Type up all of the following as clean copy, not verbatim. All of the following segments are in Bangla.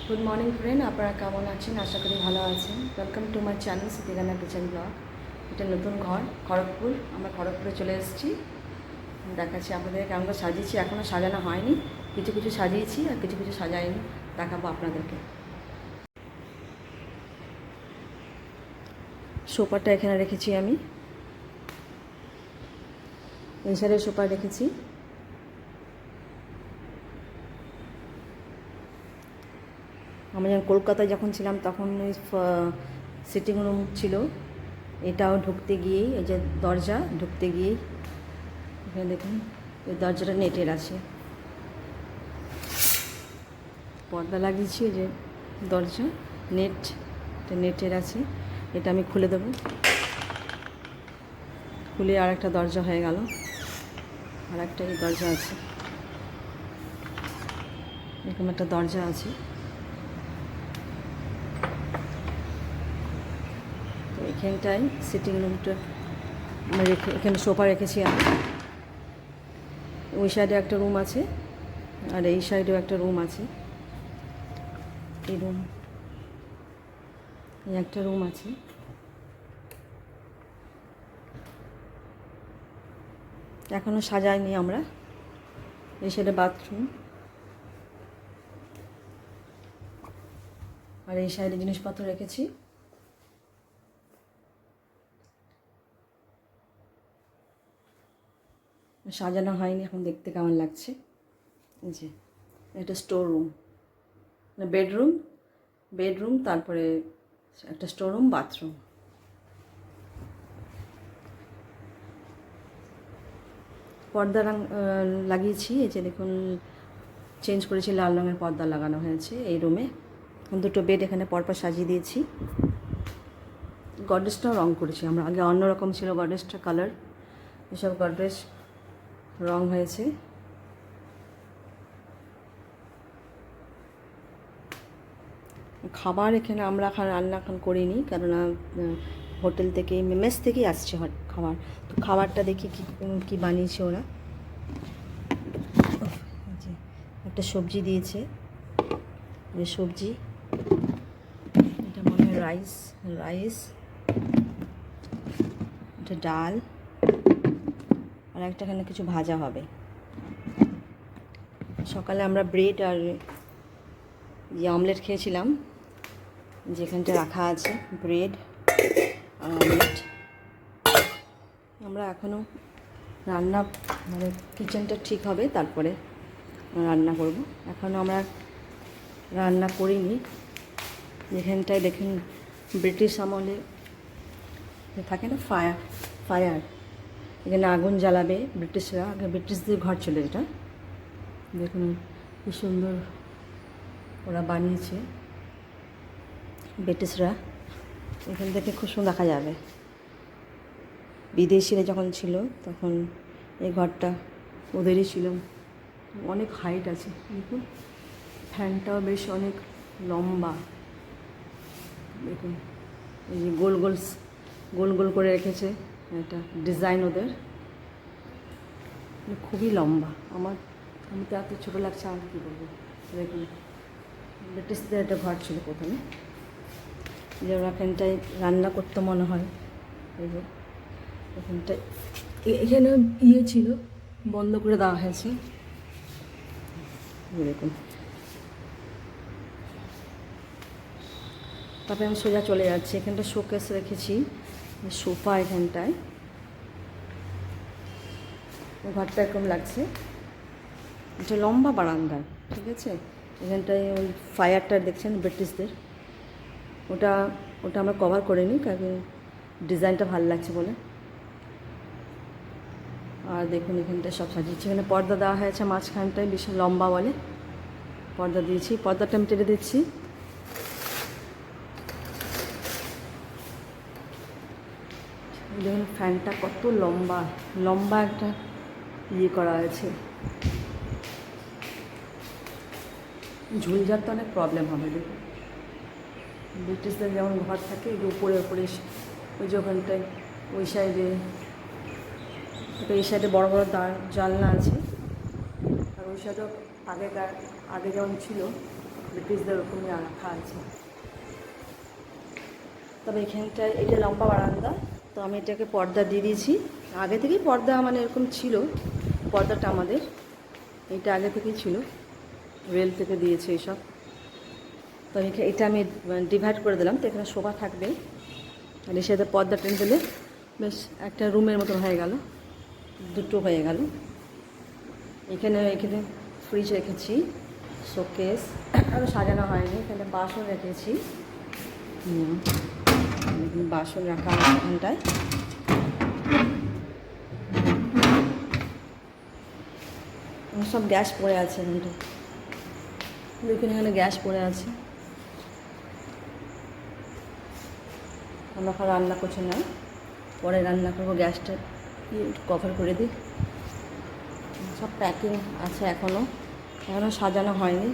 গুড মর্নিং ফ্রেন্ড, আপনারা কেমন আছেন? আশা করি ভালো আছেন। Welcome to my channel Siddhigana kitchen blog. এটা নতুন ঘর, খড়গপুর। আমরা খড়গপুরে চলে এসেছি। দেখাচ্ছি আপনাদের কেমন করে সাজিয়েছি। এখনও সাজানো হয়নি, কিছু কিছু সাজিয়েছি আর কিছু কিছু সাজাইনি, দেখাবো আপনাদেরকে। সোফাটা এখানে রেখেছি আমি, এই সাইডে সোফা রেখেছি। আমি যখন কলকাতায় যখন ছিলাম তখন ওই সিটিং রুম ছিল। এটাও ঢুকতে গিয়েই, এই যে দরজা, ঢুকতে গিয়েই এখানে দেখুন এই দরজাটা নেটের আছে। পর্দা লাগিয়েছি, এই যে দরজা নেটের আছে। এটা আমি খুলে দেবো, খুলে আর একটা দরজা হয়ে গেল। আর একটা এই দরজা আছে, এরকম একটা দরজা আছে। তো এখানটায় সিটিং রুমটা রেখে, এখানে সোফা রেখেছি আমি। ওই সাইডে একটা রুম আছে আর এই সাইডেও একটা রুম আছে। এই রুম, এই একটা রুম আছে। এখনও সাজাইনি আমরা। এই সাইডে বাথরুম আর এই সাইডে জিনিসপত্র রেখেছি। সাজানো হয়নি, এখন দেখতে কেমন লাগছে। এই যে এটা স্টোর রুম, মানে বেডরুম, তারপরে একটা স্টোর রুম, বাথরুম। পর্দা লাগিয়েছি, এই যে দেখুন চেঞ্জ করেছি, লাল রঙের পর্দা লাগানো হয়েছে এই রুমে। দুটো বেড এখানে পরপর সাজিয়ে দিয়েছি। গডরেজটাও রং করেছি আমরা, আগে অন্যরকম ছিল গডরেজটা কালার, এসব গডরেজ রং হয়েছে। খাবার এখানে আমরা রান্না এখন করিনি, কেননা হোটেল থেকে, মেস থেকেই আসছে খাবার। তো খাবারটা দেখি কী বানিয়েছে ওরা। একটা সবজি দিয়েছে, যে সবজি, এটা মনে হয় রাইস, এটা ডাল, আর একটা এখানে কিছু ভাজা হবে। সকালে আমরা ব্রেড আর যে অমলেট খেয়েছিলাম, যেখানটা রাখা আছে ব্রেড আর অমলেট। আমরা এখনও রান্না, মানে কিচেনটা ঠিক হবে তারপরে রান্না করব। এখনও আমরা রান্না করিনি। যেখানটায় দেখুন ব্রিটিশ আমলে থাকে না ফায়ার, এখানে আগুন জ্বালাবে ব্রিটিশরা। আগে ব্রিটিশদের ঘর ছিল এটা। দেখুন কি সুন্দর ওরা বানিয়েছে ব্রিটিশরা। এখান থেকে খুব সুন্দর দেখা যাবে। বিদেশিরা যখন ছিল তখন এই ঘরটা ওদেরই ছিল। অনেক হাইট আছে, দেখুন ফ্যানটাও বেশ অনেক লম্বা। দেখুন এই যে গোল গোল করে রেখেছে, এটা ডিজাইন ওদের, খুবই লম্বা। আমি তো এত ছোটো লাগছে, আর কী বলবো। দেখুন ব্রিটিশদের একটা ঘর ছিল প্রথমে, যে ওরা এখানটায় রান্না করতে মনে হয়। এই যে এখানটায়, এখানে ছিল, বন্ধ করে দেওয়া হয়েছে। দেখুন, তারপরে আমি সোজা চলে যাচ্ছি। এখানটা শোকেস রেখেছি, সোফা এখানটায়। ঘরটা এরকম লাগছে, এটা লম্বা বারান্দা, ঠিক আছে। এখানটায় ওই ফায়ারটা দেখছেন ব্রিটিশদের, ওটা আমরা কভার করিনি, কারণ ডিজাইনটা ভালো লাগছে বলে। আর দেখুন এখানটা সব সাজিয়েছি। এখানে পর্দা দেওয়া হয়েছে মাঝখানটায়, বেশ লম্বা বলে পর্দা দিয়েছি। পর্দাটা আমি টেনে দিচ্ছি। দেখুন ফ্যানটা কত লম্বা একটা করা হয়েছে। ঝুলঝার তো অনেক প্রবলেম হবে। দেখুন ব্রিটিশদের যেমন ঘর থাকে, উপরে ওই যে ওখানটায়, ওই সাইডে, এই সাইডে বড় বড় জানলা আছে। আর ওই সাইডেও আগে যেমন ছিল ব্রিটিশদের ওরকমই রাখা আছে। তবে এখানটায় এটা লম্বা বারান্দা, তো আমি এটাকে পর্দা দিয়ে দিয়েছি। আগে থেকেই পর্দা মানে এরকম ছিল, পর্দাটা আমাদের এটা আগে থেকেই ছিল, রেল থেকে দিয়েছে এইসব। তো এটা আমি ডিভাইড করে দিলাম, তো এখানে শোভা থাকবে, আর এর সাথে পর্দা টেনে দিলে বেশ একটা রুমের মতো হয়ে গেল, দুটো হয়ে গেল। এখানে ফ্রিজ রেখেছি, শোকেস আরও সাজানো হয়নি, এখানে বাসন রেখেছি, বাসন রাখা আছে এখানটায়। সব গ্যাস পড়ে আছে এখানটায়, দেখুন এখানে গ্যাস পড়ে আছে। আমরা এখন রান্না করছি না, পরে রান্না করবো, গ্যাসটা কভার করে দিই। সব প্যাকিং আছে, এখনও সাজানো হয়নি।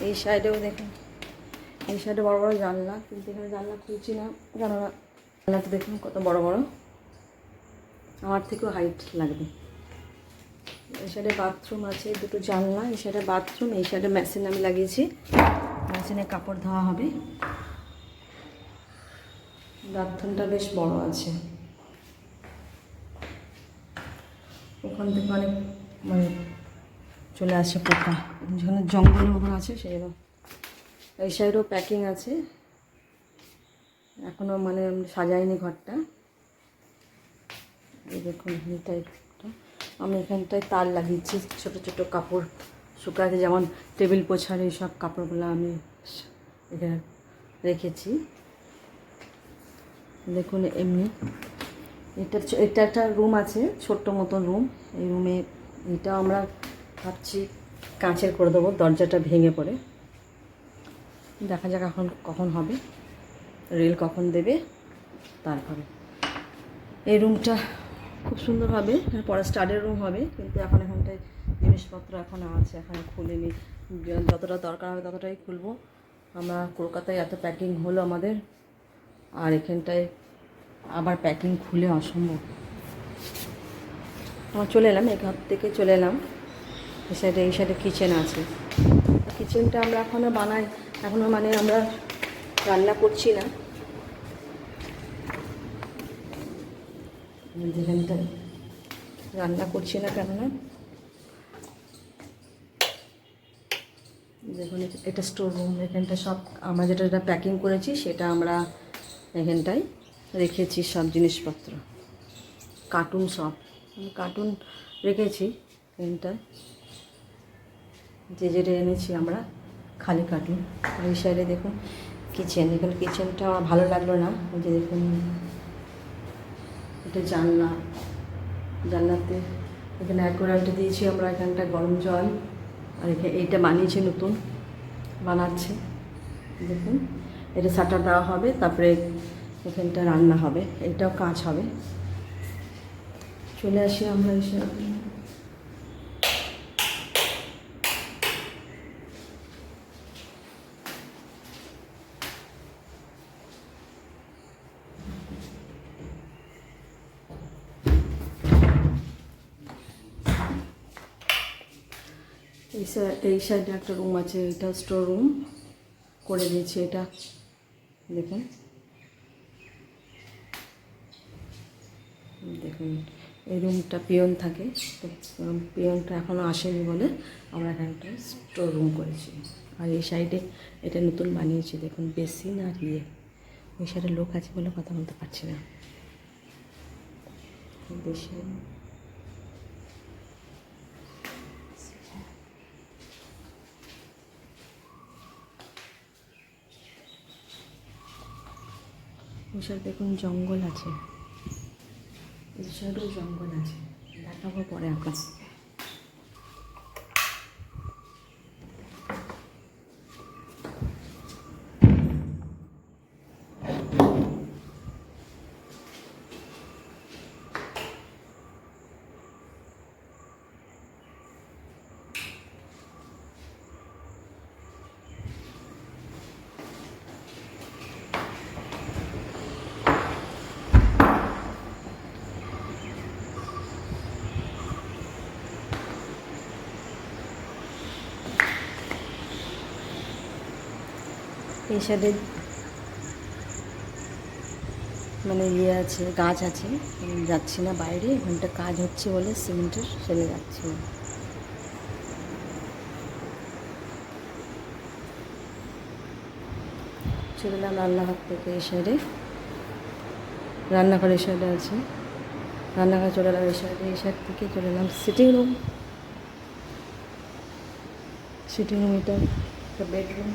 এই সাইডেও দেখুন, এই সাইডে বড় বড় জানলা, কিন্তু এখানে জানলা খুলছি না, জানলা জানলাটা দেখুন কত বড় বড়, আমার থেকেও হাইট লাগবে। এই সাইডে বাথরুম আছে, দুটো জানলা, এই সাইডে বাথরুম, এই সাইডে মেশিন আমি লাগিয়েছি, মেশিনে কাপড় ধোয়া হবে। বাথরুমটা বেশ বড় আছে, ওখান থেকে অনেক মানে চলে আসছে পোকা, যেখানে জঙ্গলের মতন আছে সেই। এই সাইডেও প্যাকিং আছে, এখনও মানে সাজাইনি ঘরটা। এই দেখুন টাইপটা, আমি এখানটায় তার লাগিয়েছি, ছোটো ছোটো কাপড় শুকাতে, যেমন টেবিল পোছার এই সব কাপড়গুলো আমি এখানে রেখেছি। দেখুন এমনি এটা একটা রুম আছে, ছোট্ট মতন রুম। এই রুমে এটা আমরা ভাবছি কাঁচের করে দেবো, দরজাটা ভেঙে পড়ে। দেখা যাক এখন কখন হবে, রেল কখন দেবে তারপরে। এই রুমটা খুব সুন্দর হবে, পরে স্টাডের রুম হবে, কিন্তু এখন এখানটায় জিনিসপত্র এখন আছে, এখানে খুলিনি, যতটা দরকার হবে ততটাই খুলবো। আমরা কলকাতায় এত প্যাকিং হলো আমাদের, আর এখানটায় আবার প্যাকিং খুলে অসম্ভব। আমার চলে এলাম, এই ঘর থেকে চলে এলাম। এই সাইডে কিচেন আছে, কিচেনটা আমরা এখনও বানাই, এখনও মানে আমরা রান্না করছি না। যেখানটা রান্না করছি না কেননা দেখুন এটা স্টোর রুম, এখানটা সব আমরা যেটা প্যাকিং করেছি সেটা আমরা এখানটায় রেখেছি, সব জিনিসপত্র, কার্টুন, সব কার্টুন রেখেছি এখানটায়, যেটা এনেছি আমরা খালি কার্টুন। এই সাইডে দেখুন কিচেন, এখানে কিচেনটা আমার ভালো লাগলো না, ওই যে দেখুন এটা জানলাতে এখানে অ্যাকোয়ারিয়ামটা দিয়েছি আমরা, এখানটা গরম জল, আর এইটা বানিয়েছে, নতুন বানাচ্ছে দেখুন। এটা শাটার দেওয়া হবে, তারপরে এখানটা রান্না হবে, এটাও কাজ হবে। চলে আসি আমরা এসে, এই সাইডে একটা রুম আছে, এটা স্টোর রুম করে দিয়েছি। এটা দেখুন, দেখুন এই রুমটা পিয়ন থাকে, তো পিয়নটা এখনও আসেনি বলে আমরা এখানটা স্টোর রুম করেছি। আর এই সাইডে এটা নতুন বানিয়েছি, দেখুন বেসিন আর ইয়ে। ওই সাইডে লোক আছে বলে কথা বলতে পারছি না, বেসিন। ওই সাইড দেখুন জঙ্গল আছে, এই সাইডেও জঙ্গল আছে, দেখাবো পরে আপনার। এই সাইডে মানে ইয়ে আছে, গাছ আছে, আমি যাচ্ছি না বাইরে, এখানটা কাজ হচ্ছে বলে সিমেন্টের, চলে যাচ্ছি না। চলে এলাম রান্নাঘর থেকে এই সাইডে, রান্নাঘর এই সাইডে আছে, রান্নাঘর চলে এলাম এই সাইডে, এই সাইড থেকে চলে এলাম সিটিং রুম। সিটিং রুম এটা একটা বেডরুম।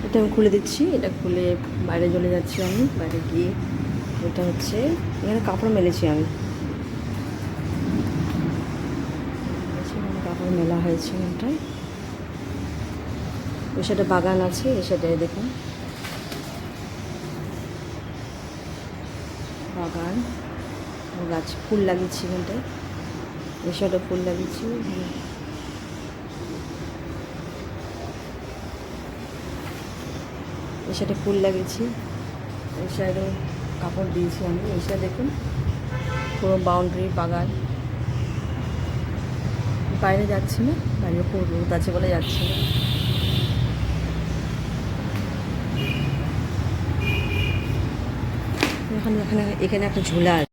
এটা আমি খুলে দিচ্ছি, এটা খুলে বাইরে চলে যাচ্ছি আমি। বাইরে গিয়ে এটা হচ্ছে, এখানে কাপড় মেলেছি আমি, কাপড় মেলা হয়েছে এখানটায়। ওই সাইডে বাগান আছে, এই সাইডে দেখুন বাগান, গাছ, ফুল লাগিয়েছি এখানটায়, এই সাইডে ফুল লাগিয়েছি, এই সাইডে ফুল লাগিয়েছি, এই সাইডে কাপড় দিয়েছি আমি। এই সাইডে দেখুন পুরো বাউন্ডারি বাগান। বাইরে যাচ্ছি না, বাইরে খুব রোদ আছে বলে যাচ্ছি না। এখানে এখানে একটা ঝোলা আছে।